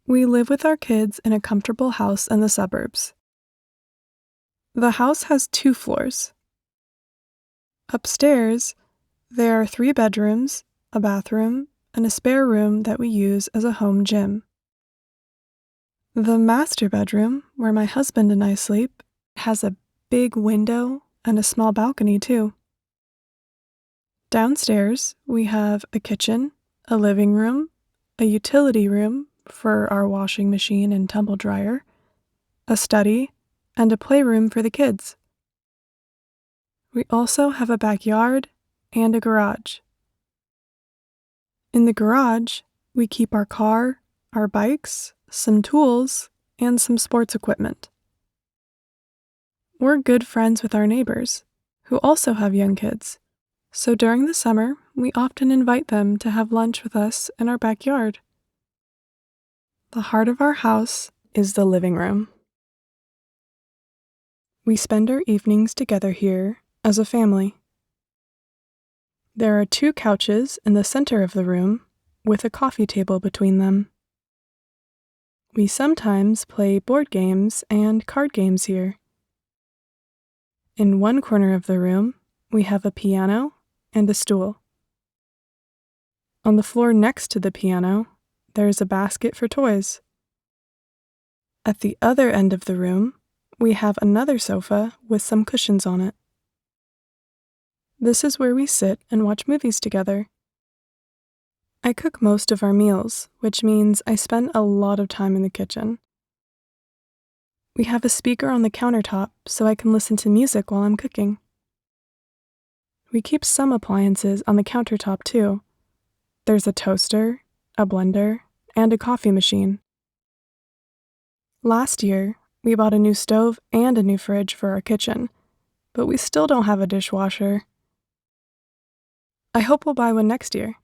We live with our kids in a comfortable house in the suburbs. The house has 2 floors. Upstairs, there are 3 bedrooms, a bathroom, and a spare room that we use as a home gym. The master bedroom, where my husband and I sleep, has a big window and a small balcony too. Downstairs, we have a kitchen, a living room, a utility room for our washing machine and tumble dryer, a study, and a playroom for the kids. We also have a backyard and a garage. In the garage, we keep our car, our bikes, some tools, and some sports equipment. We're good friends with our neighbors, who also have young kids, so during the summer, we often invite them to have lunch with us in our backyard. The heart of our house is the living room. We spend our evenings together here as a family. There are 2 couches in the center of the room with a coffee table between them. We sometimes play board games and card games here. In one corner of the room, we have a piano and a stool. On the floor next to the piano, there is a basket for toys. At the other end of the room, we have another sofa with some cushions on it. This is where we sit and watch movies together. I cook most of our meals, which means I spend a lot of time in the kitchen. We have a speaker on the countertop so I can listen to music while I'm cooking. We keep some appliances on the countertop too. There's a toaster, a blender, and a coffee machine. Last year, we bought a new stove and a new fridge for our kitchen, but we still don't have a dishwasher. I hope we'll buy one next year.